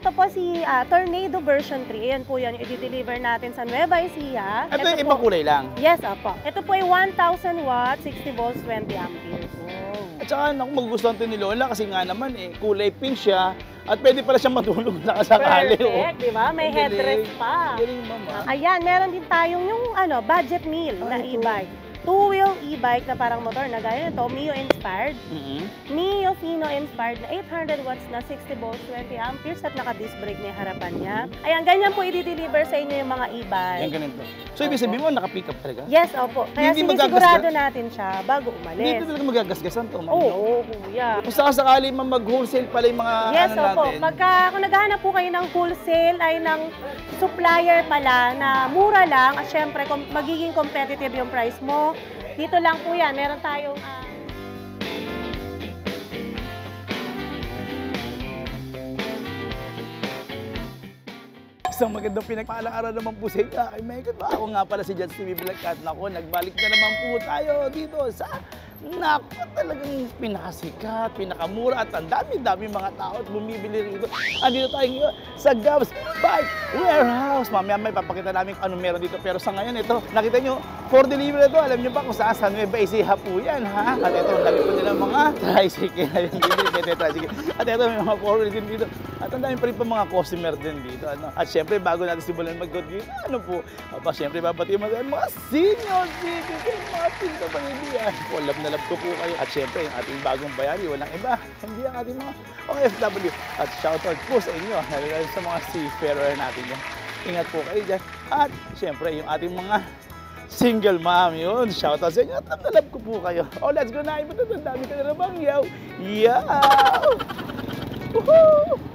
ito po si Tornado version 3. Ayan po yan, i-deliver natin sa Nueva Ecija. Ito yung ibang kulay lang? Yes, opo. Ito po ay 1,000 watts, 60 volts, 20 amperes. Wow. At saka, naku, magugustuhan ito ni Lola kasi nga naman, kulay pink siya. At pwede pala siyang matulog na kasakali. Perfect, di ba? May headrest pa. Galing, mama. Ayan, meron din tayong yung budget meal na e-bike. Two-wheel e-bike na parang motor na gaya nito, Mio inspired. Mio Fino inspired na 800 watts na 60 volts, 20 amperes at naka-disc brake na yung harapan niya. Ayan, ganyan po i-deliver sa inyo yung mga e-bike. Yan, ganito. So, ibig sabihin mo, naka-pick up talaga? Yes, opo. Kaya sinisigurado natin siya bago umalis. Hindi talaga magagasgasan to, ma'am. Oo, kuya. Kung sakasakali mag-wholesale pala yung mga yes, ano opo. natin. Kung naghahanap po kayo ng wholesale ay ng supplier pala na mura lang at syempre magiging competitive yung price mo. Dito lang po yan. Meron tayong isang magandang pinagpaalang naman po sa inyo. Ay, Megan, ako nga pala si Judge TV Vlog at naku, nagbalik na naman po tayo dito sa naku, talagang pinakasikat, pinakamura at ang dami-dami mga tao at bumibili rito. Andito tayo ngayon sa Gabs Bike Warehouse. Mamaya may papakita namin kung anong meron dito. Pero sa ngayon ito, nakita nyo, for delivery ito. Alam nyo ba kung saan? Sa Nueva Ecija po yan, ha? At ito, dami po nila mga tricycle. At ito, may mga four-wheel din dito. At ang dami pa rin pa mga customer din dito. Ano? At syempre, bago natin simulan mag-go dito, ano po? Syempre, babati mo mga senior citizen, mga pinto-pamilya. Love na love ko po kayo. At syempre, yung ating bagong bayani, walang iba. Hindi ang ating mga OFW. At shoutout po sa inyo, lalo sa mga seafarer natin yan. Ingat po kayo dyan. At syempre, yung ating mga single mom, yun. Shoutout sa inyo. At nalab ko po kayo. Let's go na. Iba ang dami ka na namang yaw. Yaw! Woohoo!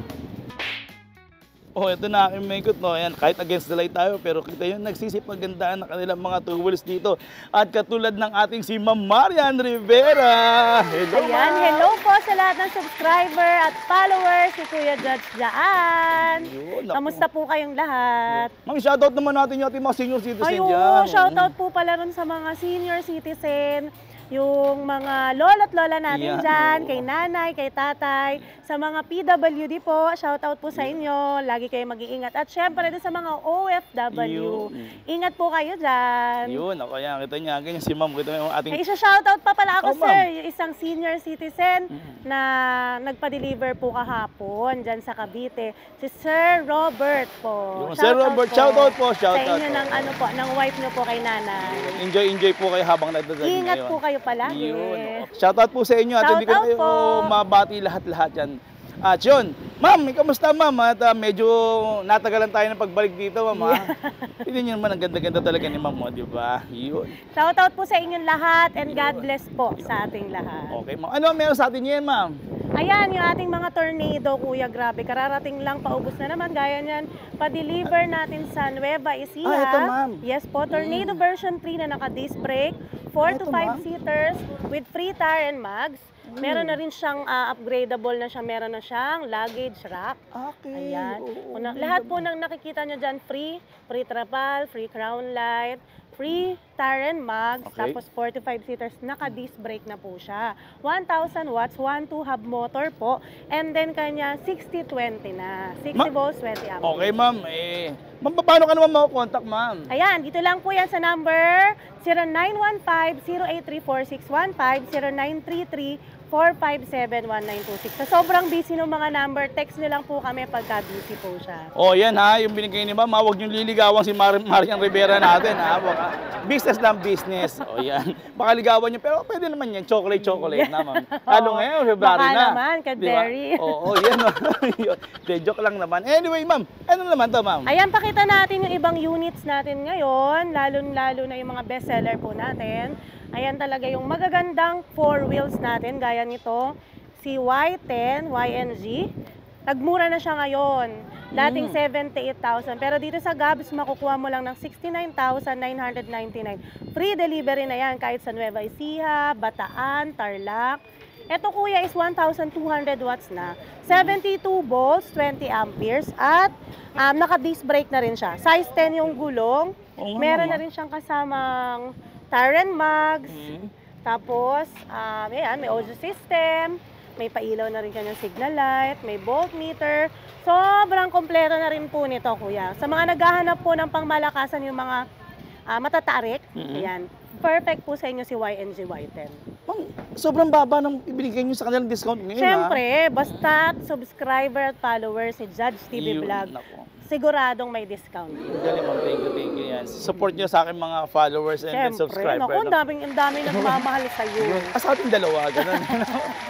Ito na aking maikot, no? Ayan, kahit against the light tayo, pero kita yun, nagsisipagandaan na kanilang mga two wheels dito. At katulad ng ating si Ma'am Marian Rivera. Hello, ayan, hello po sa lahat ng subscriber at followers, si Kuya Judge Jaan. Kamusta po kayong lahat? Ma'am, shoutout naman natin yung ating mga senior citizen dyan. Ay, shoutout po pala rin sa mga senior citizen. Yung mga lolo't lola natin dyan, kay nanay, kay tatay, sa mga PWD po, shoutout po sa inyo. Lagi kayo mag-iingat. At syempre, sa mga OFW, ingat po kayo dyan. Yun, ako yan. Kita niya, ganyan si ma'am. Kita yung ating... May isa-shoutout pa pala ako, sir. Yung isang senior citizen na nagpa-deliver po kahapon dyan sa Cavite. Si Sir Robert po. Sir Robert, shoutout po. Sa inyo ng wife nyo po kay nanay. Enjoy po kayo habang nagdadali ngayon. Ingat po kayo palagi. Shoutout po sa inyo at hindi ko kayo mabati lahat-lahat yan. At yun, ma'am, kamusta ma'am? At medyo natagalan tayo ng pagbalik dito, ma'am. Hindi nyo naman ang ganda-ganda talaga ni ma'am mo, di ba? Yun. Shoutout po sa inyong lahat and God bless po sa ating lahat. Okay, ma'am. Ano meron sa atin yan, ma'am? Ayan, yung ating mga tornado, kuya, grabe. Kararating lang, paubos na naman. Gaya niyan, pa-deliver natin sa Nueva Ecija. Ito, ma'am. Yes po, Tornado version 3 na naka-disc brake. 4 to 5 seaters with free tire and mags. Meron na rin siyang upgradable na siya. Meron na siyang luggage rack. Okay. Ayan. Lahat po ng nakikita nyo dyan, free trapal, free crown light, free tire and mags, tapos 45 seaters, naka-disc brake na po siya. 1,000 watts, 1.2 hub motor po, and then kanya 60-20 na. 60 volts, 20 amperes. Okay, ma'am. Ma'am, paano ka naman makakontakt, ma'am? Ayan, dito lang po yan sa number 0915-083-4615, 0933-457-1926. Sa sobrang busy ng mga number, text nyo lang po kami pagka busy po siya. Yan ha, yung binigay ni ma'am, huwag nyo liligawan si Marian Rivera natin ha. Business lang business. Yan. Baka ligawan nyo, pero pwede naman yan, chocolate na ma'am. Lalo ngayon, February na. Baka naman, Cadbury. Yan. Joke lang naman. Anyway, ma'am, ano naman to, ma'am? Ayan, pakita natin yung ibang units natin ngayon, lalo na yung mga bestseller po natin. Ayan talaga yung magagandang four wheels natin, gaya nito, si Y10, YNG. Nagmura na siya ngayon. Dating 78,000. Pero dito sa Gabs, makukuha mo lang ng 69,999. Free delivery na yan kahit sa Nueva Ecija, Bataan, Tarlac. Ito kuya is 1,200 watts na. 72 volts, 20 amperes. At naka-disc brake na rin siya. Size 10 yung gulong. Meron na rin siyang kasamang tire and mags. Tapos, ayan, may audio system. may pailaw na rin kanyang signal light, may voltmeter. Sobrang kompleto na rin po nito, kuya. Sa mga naghahanap po ng pangmalakasan yung mga matatarik, ayan, perfect po sa inyo si YNG Y10. Ma'am, sobrang baba ng ibigay nyo sa kanilang discount ngayon, Siyempre, basta subscriber at follower si Judge TV Yun, Vlog, nako. siguradong may discount. Galing, ma'am. Thank you yan. Support nyo sa akin mga followers and Siyempre, subscribers. naku, ang daming nagmamahal sa'yo. Sa ating dalawa, ganun.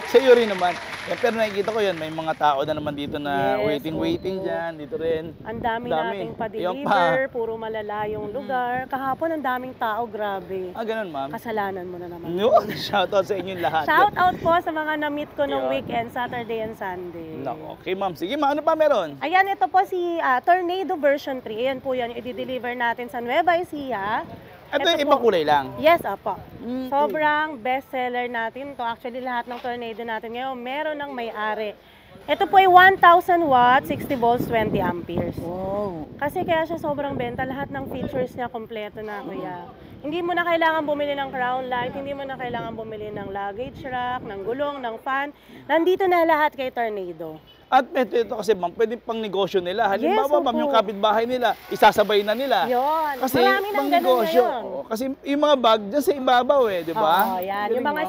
Sa iyo rin naman. Yan, pero nakikita ko yan, may mga tao na naman dito na Yes, waiting oo. dyan. Dito rin. Ang dami nating Yung pa-deliver, puro malalayong lugar. Kahapon, ang daming tao, grabe. Ganun, ma'am. Kasalanan mo na naman. No, shoutout sa inyong lahat. Shout out po sa mga na-meet ko nung Yun. weekend, Saturday and Sunday. Nako, okay, ma'am. Sige, ma'am, ano pa meron? Ayan, ito po si Tornado version 3. Ayan po yan, i-deliver natin sa Nueva Ecija. Ito Ito yung ibang po. kulay lang. Yes, apo. Sobrang bestseller natin to. Actually, lahat ng Tornado natin ngayon, meron ng may-ari. Ito po ay 1,000 watts, 60 volts, 20 amperes. Wow. Kasi kaya siya sobrang benta, lahat ng features niya kompleto na, kuya. Hindi mo na kailangan bumili ng crown light, hindi mo na kailangan bumili ng luggage rack, ng gulong, ng fan. Nandito na lahat kay Tornado. At ito kasi, ma'am, pwede pang negosyo nila. Halimbawa, Yes, ma'am, opo. yung kapitbahay nila, isasabay na nila. Yun. Kasi Marami nang pang ganun negosyo. ngayon. Oo, kasi yung mga bag dyan sa ibabaw di ba? Oo, yan. Yung mga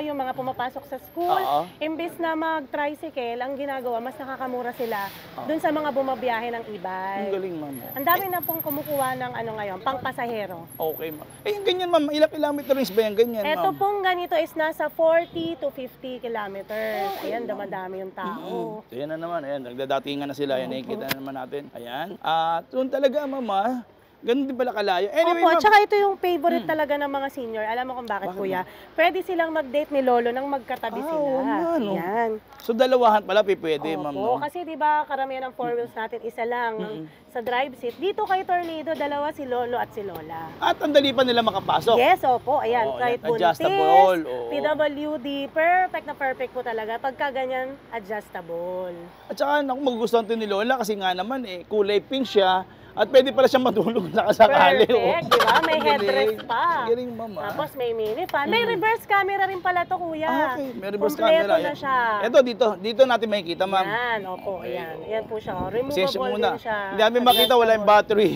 yung mga pumapasok sa school, Oo. imbis na mag-tricycle, ang ginagawa, mas nakakamura sila dun sa mga bumabiyahe ng Ang e-bike. galing, ma'am. Ang dami na pong kumukuha ng ngayon, pang pasahero. Okay, ma'am. Yung ganyan, ma'am, ilang kilometers ba yung ganyan, ma'am? Ito pong ganito is nasa 40 to 50 kilometers. Ayan, damadami yung tao. So, yan na naman. Ayan, nagdadatingan na sila. Yan, nakikita na naman natin. Ayan. At doon talaga, mama, ganun din pala kalayo. Anyway, Opo, ma'am. tsaka ito yung favorite talaga ng mga senior. Alam mo kung bakit, kuya? Pwede silang mag-date ni Lolo nang magkatabi sila. oo nga, no? Yan. So, dalawahan pala, pwede, ma'am, no? Opo, kasi di ba karamihan ng four wheels natin, isa lang sa drive seat. Dito kay Tornado, dalawa si Lolo at si Lola. At ang dali pa nila makapasok. Yes, opo. Ayan, Oo, kahit yan. buntis, Adjustable, oo. PWD, perfect na perfect po talaga. Pagka ganyan, adjustable. At saka, naku, magugustuhan to ni Lola kasi nga naman, kulay pink siya. At pwede pala siya matulog na kasakali. Perfect, di ba? May Ang headrest galing. pa. Ang galing, mama. Tapos may mini fan. May reverse camera rin pala to, kuya. Okay, may reverse Kompleto camera. na siya. Ito, dito natin makikita, ma'am. Yan, opo, ayan. Yan po siya. Pasensya Removable muna. din siya. Hindi namin makita, wala yung battery.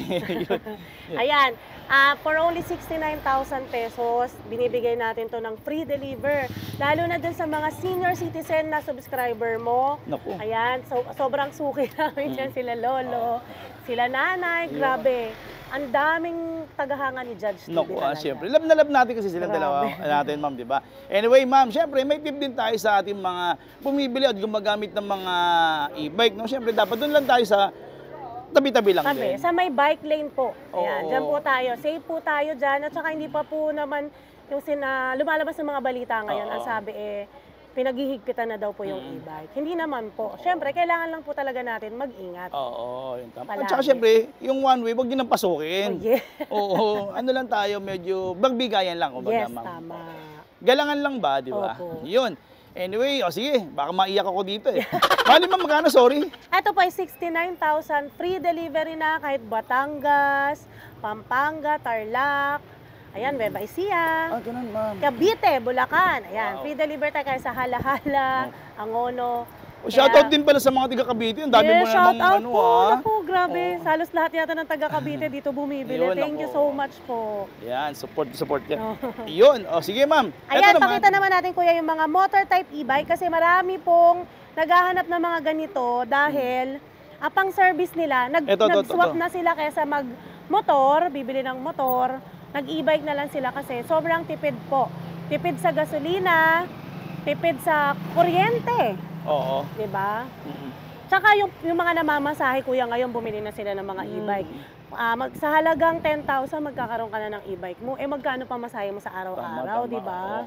Ayan, for only 69,000 pesos, binibigay natin to ng free deliver. Lalo na dun sa mga senior citizen na subscriber mo. Naku. Ayan, sobrang suki namin dyan sila lolo, sila nanay, grabe. Ang daming tagahanga ni Judge TV Naku, talaga. siyempre. Love na love natin kasi silang Grabe. dalawa natin, ma'am, di ba? Anyway, ma'am, siyempre, may tip din tayo sa ating mga bumibili at gumagamit ng mga e-bike, no? Siyempre, dapat doon lang tayo sa tabi-tabi lang Tabi, din. sa may bike lane po. Ayan, Oo. dyan po tayo. Safe po tayo dyan. At saka hindi pa po naman yung lumalabas ng mga balita ngayon. Oo. Ang sabi pinaghihigpitan na daw po yung e-bike. Hindi naman po. Siyempre, kailangan lang po talaga natin mag-ingat. Oo, yun tama. At Palagi. saka siyempre, yung one way, huwag din nang pasukin. Oh, yeah. Oo, ano lang tayo, medyo bagbigayan lang, kumbaga, Yes, ma'am. tama. Galangan lang ba, di ba? Opo. Yun. Anyway, sige, baka maiyak ako dito eh. Bali, ma'am, magkano, sorry? Ito po ay 69,000 free delivery na kahit Batangas, Pampanga, Tarlac, ayan, Nueva Ecija, Ganun, ma'am. Cavite, Bulacan. Ayan, Wow. free delivery tayo kahit sa Halahala, Angono. O, shoutout din pala sa mga taga Cavite. Ang dami mo shout namang out ano, po. ah. Naku, grabe. Halos lahat yata ng taga Cavite dito bumibili. Yun, Thank you ako. so much po. Yan, support yan. Oh. Yun, o sige ma'am. Ayan, Eto naman. pakita naman natin kuya yung mga motor type e-bike kasi marami pong naghahanap ng mga ganito dahil pang service nila, nag-swap na sila kaysa mag-motor, bibili ng motor, nag-e-bike na lang sila kasi sobrang tipid po. Tipid sa gasolina, tipid sa kuryente. Oo. Di ba? Mhm. Tsaka yung mga namamasahe kuya ngayon, bumili na sila ng mga e-bike. Sa halagang 10,000, magkakaroon ka na ng e-bike mo. Magkano pa masahe mo sa araw-araw, Tama, di ba? oo.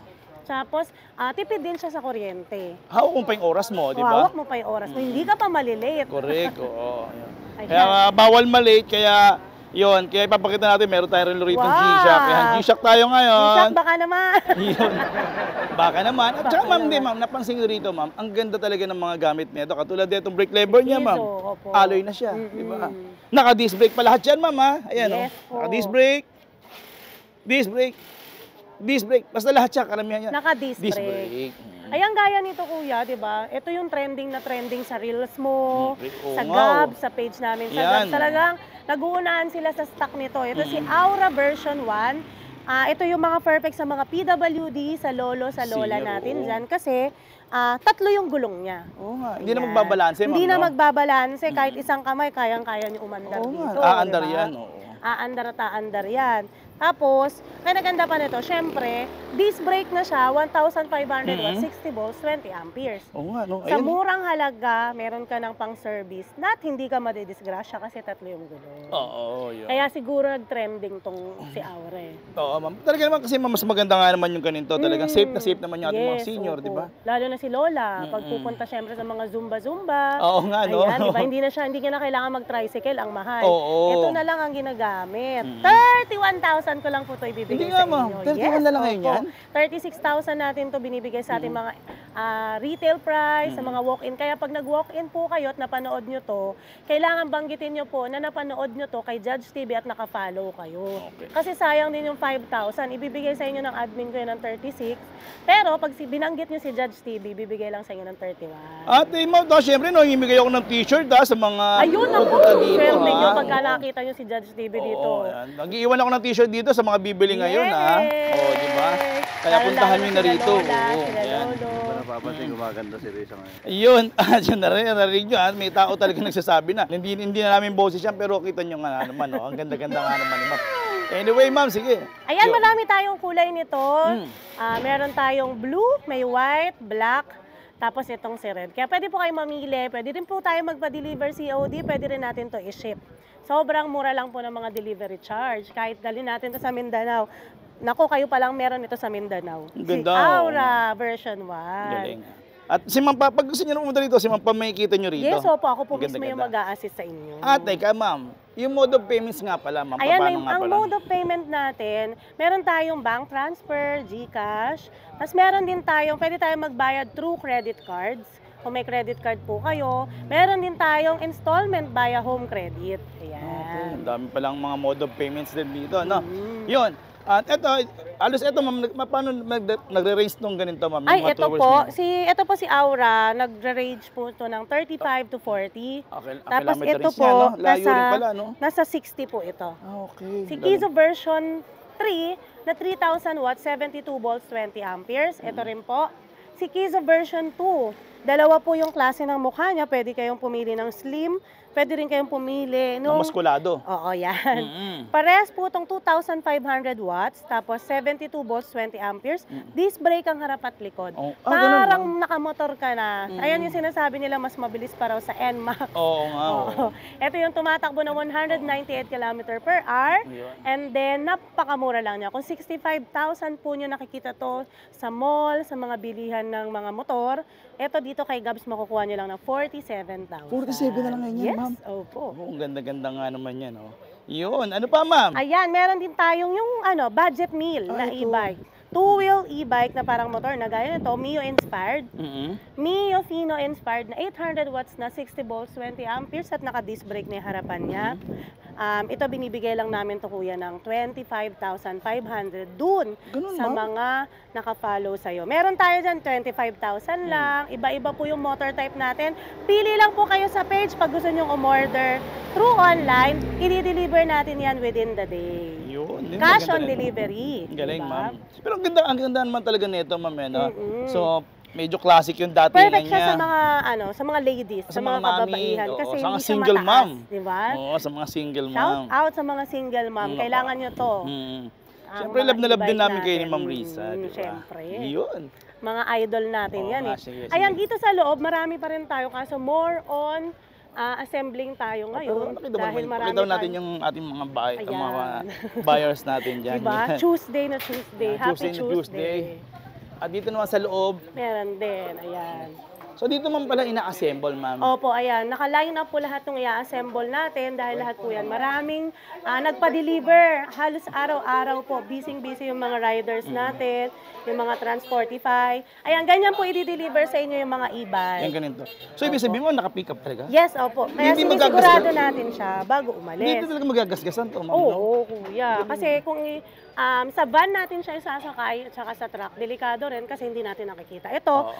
Tapos, tipid din siya sa kuryente. Hawak mo pa yung oras mo, di ba? Hawak mo pa yung oras mo, hindi ka pa malilate. Correct, oo. Ayan. Kaya bawal malate, kaya yun, kaya ipapakita natin, meron tayong rito ng Wow! G-Shock. Ayan, G-Shock tayo ngayon. G-Shock, baka naman. Yun. Baka naman. At saka Baka ma'am, naman. ma'am, napansin ko rito, ma'am, ang ganda talaga ng mga gamit nito. Katulad dito, brake lever niya, ma'am. Iso, opo. Alloy na siya, di ba? Naka-disc brake pa lahat yan, ma'am, ha? Ayan, Yes po. Naka-disc brake, disc brake, disc brake. Basta lahat siya, karamihan yan. Naka-disc Disc brake. brake. Ayan, gaya nito kuya, di ba? Ito yung trending na trending sa Reels mo, Oo sa nga, Gab, oh. sa page namin sa Yan. Gab. Talagang nag-uunahan sila sa stock nito. Ito si Aura version 1. Ito yung mga perfect sa mga PWD, sa lolo, sa lola Senior, natin oo. dyan. Kasi tatlo yung gulong niya. Oo nga, hindi na Ayan. magbabalanse, ma'am, Hindi na no? magbabalanse. Kahit isang kamay, kayang-kaya niyo umandar Oo nga, dito. aandar di ba? yan, oo. Aandar at aandar yan. Tapos, kaya naganda pa nito, syempre, disc brake na siya, 1,500 watts, 60 volts, 20 amperes. Oo nga, no? Sa Ayan. murang halaga, meron ka ng pang-service na hindi ka madidisgrasya kasi tatlo yung gulong. Oo, yun. Kaya siguro nag-trending tong si Aura eh. Oo, ma'am. Talaga naman kasi ma'am, mas maganda nga naman yung ganito. Talagang safe na safe naman yung ating mga Yes, senior, opo. di ba? Lalo na si Lola, pag pupunta syempre sa mga Zumba-Zumba. Oo nga, no? Ayan, di ba? Hindi ka na kailangan mag-tricycle, ang mahal. Oo. Ito na lang ang ginagamit. 31,000 ko lang po ito ibibigay Hindi sa nga, ma'am. inyo. 31 na lang ngayon opo. yan? 36,000 natin to binibigay sa ating mga retail price, sa mga walk-in. Kaya pag nag-walk-in po kayo at napanood nyo to, kailangan banggitin nyo po na napanood nyo to kay Judge TV at naka-follow kayo. Okay. Kasi sayang din yung 5,000. Ibibigay sa inyo ng admin ko yun ng 36. Pero pag binanggit nyo si Judge TV, bibigay lang sa inyo ng 31. Ate, ma'am, syempre, no, himigay ako ng t-shirt sa mga Ayun ako, pupunta dito. swerte nyo ha? pagka nakita nyo si Judge TV dito. Oo, yan. Nag-iwan ako ng t-shirt dito sa mga bibili ngayon, ha? Oo, di ba? Kaya puntahan nyo na rito. Oo, yan. Napapansin, gumaganda si Risa ngayon. Ayun, dyan na rin, narinig nyo, ha? May tao talaga nagsasabi na. Hindi na namin boses yan, pero kita nyo nga naman, no? Ang ganda-ganda nga naman, ma'am. Anyway, ma'am, sige. Ayan, Yo. marami tayong kulay nito. Meron tayong blue, may white, black, tapos itong si red. Kaya pwede po kayo mamili. Pwede rin po tayo magpa-deliver COD. Pwede rin natin to i-ship. Sobrang mura lang po ng mga delivery charge. Kahit dalhin natin to sa Mindanao. Naku, kayo pa lang meron ito sa Mindanao. Ang Si ganda, Aura version 1. Galing. At si Ma'am Pa, pag gusto nyo na pumunta rito, si Ma'am Pa, may kita nyo rito. Yes, opo. Ako po Ang mismo yung ganda-ganda. mag-a-assist sa inyo. Teka, ma'am, yung mode of payments nga pala, ma'am, Ayan, paano nga ang pala? mode of payment natin, meron tayong bank transfer, GCash, tapos meron din tayong, pwede tayong magbayad through credit cards. Kung may credit card po kayo, meron din tayong installment via home credit. Okay, Ayan. ang dami palang mga mode of payments din dito, no? Yun. At eto, alos eto, ma'am, paano nagre-range nung ganito, ma'am? yung Ay, mga ito towers po, niyo? ito po si Aura, nagre-range po ito ng 35 to 40. Okay, Tapos kilometers ito niya, po, no? Layo rin pala, no? nasa 60 po ito. Okay. Si Kizo version 3 na 3,000 watts, 72 volts, 20 amperes. Ito rin po. Si Kizo version 2, dalawa po yung klase ng mukha niya. Pwede kayong pumili ng slim, pwede rin kayong pumili Ang nung... maskulado. Oo, yan. Mm-mm. Parehas po itong 2,500 watts, tapos 72 volts, 20 amperes. Disc brake ang harap at likod. Oh, Parang ganun, nakamotor ka na. Ayan yung sinasabi nila, mas mabilis pa raw sa NMAX. Oo nga, oo. Oo. Ito yung tumatakbo na 198 km per hour. Yun. And then, napakamura lang niya. Kung 65,000 po nyo nakikita to sa mall, sa mga bilihan ng mga motor, ito dito kay Gabs makukuha nyo lang ng 47,000. 47 na lang ngayon yan, yes, ma'am. opo. Oo, ang ganda-ganda nga naman yan, oh. Yun, ano pa, ma'am? Ayan, meron din tayong yung budget meal na ito. e-bike. Two-wheel e-bike na parang motor na gaya nito, Mio inspired. Mio Fino inspired na 800 watts na 60 volts, 20 amperes at naka-disc brake na yung harapan niya. Ito binibigay lang namin to kuya ng 25,500 dun Ganun, sa ma'am? mga naka-follow sa'yo. Meron tayo dyan 25,000 lang. Iba-iba po yung motor type natin. Pili lang po kayo sa page pag gusto nyong umorder through online. I-deliver natin yan within the day. Yun. yun, Cash maganda on rin. delivery. Galing, diba? ma'am. Pero ang ganda naman talaga nito, ma'am, eh, no? So, medyo classic yung datingan Perfect siya niya. sa mga sa mga ladies, sa, mga mami, kababaihan oo, kasi sa mga hindi siya single mataas, mom. di ba? Oo, sa mga single Shout ma'am. out sa mga single mom. Kailangan nyo to. Ang Siyempre, mga love na love din e-bike namin kayo ni natin. Ma'am Risa, di ba? Siyempre. Yun. Mga idol natin Oo yan nga, eh. sige, sige. Ayan, dito sa loob, marami pa rin tayo. Kaso more on assembling tayo Pero ngayon. nakita mo natin yung ating mga, Ayan. mga buyers natin dyan. Diba? Yan. Tuesday na Tuesday. Yan, Happy Tuesday na Tuesday. Tuesday. At dito naman sa loob, Meron din. Ayan. So dito man pala ina-assemble, ma'am. Opo, ayan. Naka-line up po lahat ng i-assemble natin dahil lahat po yan. Maraming nagpa-deliver. Halos araw-araw po. Busy-busy yung mga riders natin, yung mga Transportify. Ayan, ganyan po i-deliver sa inyo yung mga e-bike. Yan ganito. So ibig sabihin mo, naka-pick up talaga? Yes, opo. Kaya Hindi sinisigurado natin siya bago umalis. Hindi talaga magagasgasan to, ma'am. no? Oo, kuya. Kasi kung sa van natin siya isasakay at saka sa truck, delikado rin kasi hindi natin nakikita. Ito,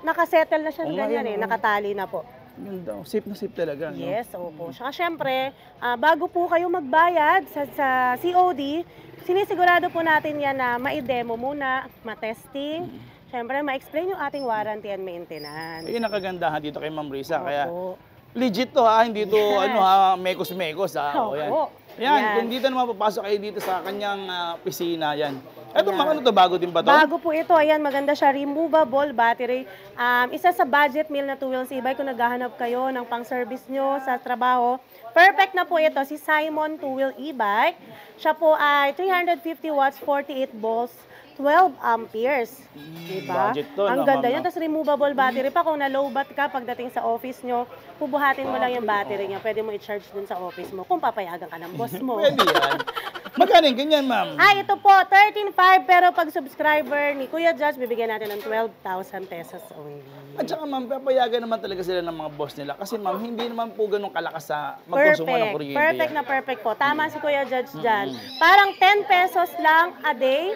naka-settle na siya sa Oo, ganyan ayan, nakatali na po. Yun daw. Safe na safe talaga. No? Yes, opo. Saka syempre, bago po kayo magbayad sa COD, sinisigurado po natin yan na ma-demo muna, ma-testing, syempre ma-explain yung ating warranty and maintenance. Ayun ang kagandahan dito kay Ma'am Risa. Kaya Opo. legit to ha, hindi to mekos-mekos ha. O, yan. Opo. Yan, Yan. kung dito naman papasok kayo dito sa kanyang opisina, yan. Eto, mga ano to, bago din ba to? Bago po ito, ayan, maganda siya, removable battery. Isa sa budget meal na 2 wheels e-bike kung naghahanap kayo ng pang-service nyo sa trabaho. Perfect na po ito, si Simon 2-wheel e-bike. Siya po ay 350 watts, 48 volts, 12 amperes. Diba? Budget to, Ang no, ganda ma'am, yan. Tapos removable battery pa. Kung na-lowbat ka pagdating sa office nyo, pubuhatin mo lang yung battery niya. Pwede mo i-charge dun sa office mo kung papayagan ka ng boss mo. Pwede yan. Magkano yung ganyan, ma'am? Ito po, 13.5 pero pag subscriber ni Kuya Judge, bibigyan natin ng 12,000 pesos only. At saka ma'am, papayagan naman talaga sila ng mga boss nila. Kasi ma'am, hindi naman po ganun kalakas sa magkonsumo ng kuryente. Perfect na perfect po. Tama si Kuya Judge dyan. Parang 10 pesos lang a day,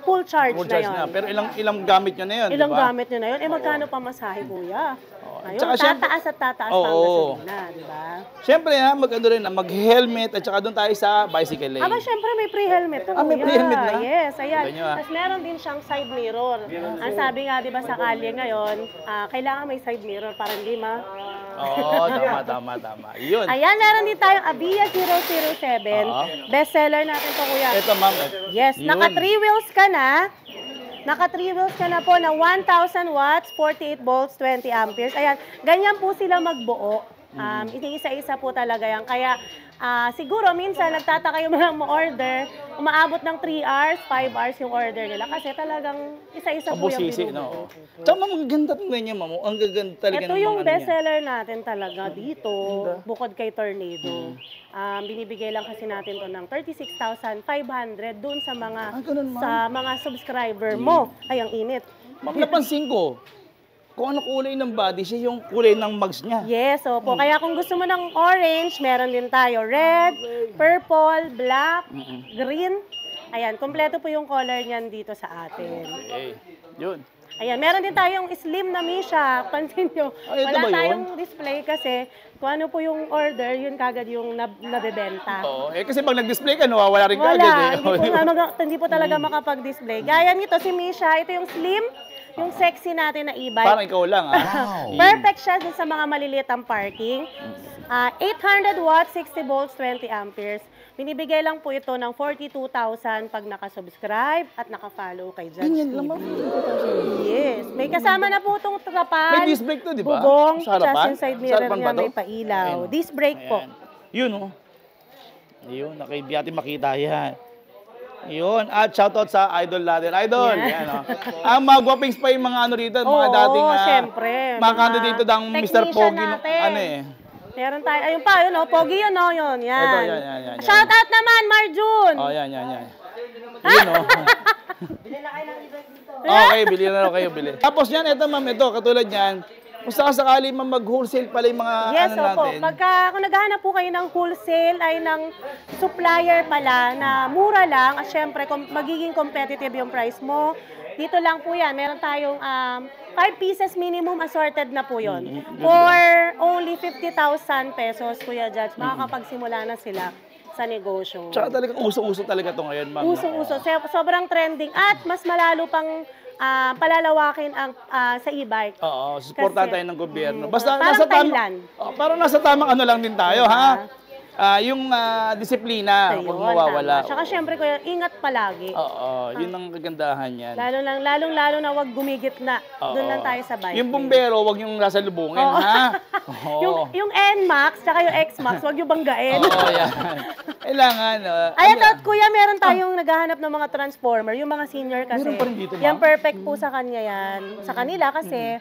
full charge Full na charge yun. na. Pero ilang gamit nyo na yun, Ilang di ba? gamit nyo na yun? Magkano pa masahe, Kuya? Ayun, Tsaka syempre- tataas at tataas Oo. pa ang gasolina, di ba? Siyempre ha, mag-ano rin, mag-helmet at saka doon tayo sa bicycle lane. Syempre may free helmet to, may Kuya. free helmet na? Yes, ayan. Ganyan, ah. Tapos meron din siyang side mirror. Ang sabi nga, di ba, sa kalye ngayon, kailangan may side mirror para hindi Oo, tama. Yun. Ayan, meron din tayong Avia 007. Bestseller natin to, Kuya. Ito ma'am. Yes, Yun. naka 3 wheels ka na. Naka 3 wheels ka na po na 1,000 watts, 48 volts, 20 amperes. Ayan, ganyan po sila magbuo. Isa-isa po talaga yan. Kaya siguro minsan nagtataka yung mga order, umaabot ng 3 hours, 5 hours yung order nila. Kasi talagang isa-isa po yung Mabusisi, binubuo. no? Tsaka ma'am, ang ganda ng ganyan, ma'am. Ang gaganda talaga Ito ng yung mga ano niya. bestseller natin talaga dito, bukod kay Tornado. Binibigay lang kasi natin to ng 36,500 dun sa mga ganun, ma'am. sa mga subscriber mo. Ay, ang init. Ma'am, napansin ko, kung ano kulay ng body, siya yung kulay ng mugs niya. Yes, opo. Kaya kung gusto mo ng orange, meron din tayo red, purple, black, green. Ayan, kompleto po yung color niyan dito sa atin. Okay. Yun. Ayan, meron din tayong slim na Misha. Pansin nyo, Ay, ito wala ba yun? tayong display kasi kung ano po yung order, yun kagad yung nabebenta. Oo. Kasi pag nag-display ka, nawawala rin Wala, kagad eh. hindi po talaga makapag-display. Gaya nito, si Misha, ito yung slim, yung sexy natin na e-bike. Parang ikaw lang, ha? Perfect siya dun sa mga maliliit ang parking. 800 watts, 60 volts, 20 amperes. Binibigay lang po ito ng 42,000 pag nakasubscribe at nakafollow kay Judge Ganyan TV. lang, ma'am. Yes. May kasama na po itong trapal. May disc brake to, di ba? Bubong, Sa harapan? just yung side Sa mirror harapan niya ba to? may pailaw. Ayan. Disc brake po. Ayan. Yun, oh. Yun, hindi natin makita yan. Yun. At shoutout sa idol natin. Idol! Yan, oh. Ang mga guwapings pa yung mga ano rito, mga Oo, dating syempre. mga candidate ng Mr. technician Pogi. natin. Ano eh. Meron tayo. Ayun pa, yun o. Pogi yun o. Yun. Yan. Ito, yan. Shout out naman, Marjun! Oh, yan. Yun, oh. Okay, bili na raw kayo, bili. Tapos yan, ito ma'am, ito, katulad yan. Kung sakali ma'am mag-wholesale pala yung mga Yes, ano opo. natin. Kung naghahanap po kayo ng wholesale ay ng supplier pala na mura lang at syempre magiging competitive yung price mo. Dito lang po yan. Meron tayong 5 pieces minimum assorted na po yun. For only 50,000 pesos, Kuya Judge, makakapagsimula na sila sa negosyo. Tsaka talagang uso-uso talaga to ngayon, ma'am. Usong-uso. Sobrang trending at mas malalo pang palalawakin ang sa e-bike. Oo, suportahan Kasi- tayo ng gobyerno. Basta Parang nasa tamang, Thailand. parang nasa tamang ano lang din tayo, ha? Yung disiplina, Ayun, huwag mawawala. tama. Tsaka syempre, Kuya, ingat palagi. Oo, yun ang kagandahan yan. Lalong-lalo na wag gumigit na. Doon lang tayo sa bike. Yung bumbero, huwag yung nasa lubungin, ha? Oo. Yung N-Max, tsaka yung X-Max, wag yung banggain. Oo, yan. Kailangan. Ay, ito, Kuya, meron tayong naghahanap ng mga transformer, yung mga senior kasi. Meron pa rin dito, ma'am? Yan, perfect po sa kanya yan. Sa kanila kasi,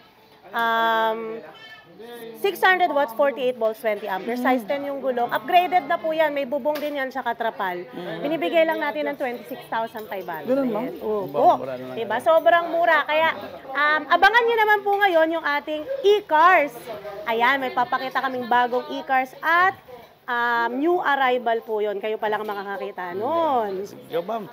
600 watts, 48 volts, 20 amperes. Size 10 yung gulong. Upgraded na po yan. May bubong din yan sa katrapal. Binibigay lang natin ng 26,500. Ganun, ma'am? Oo. Mura na lang. Diba? Sobrang mura. Kaya abangan nyo naman po ngayon yung ating e-cars. Ayan, may papakita kaming bagong e-cars at new arrival po yun. Kayo pa lang makakakita nun. Yo, ma'am.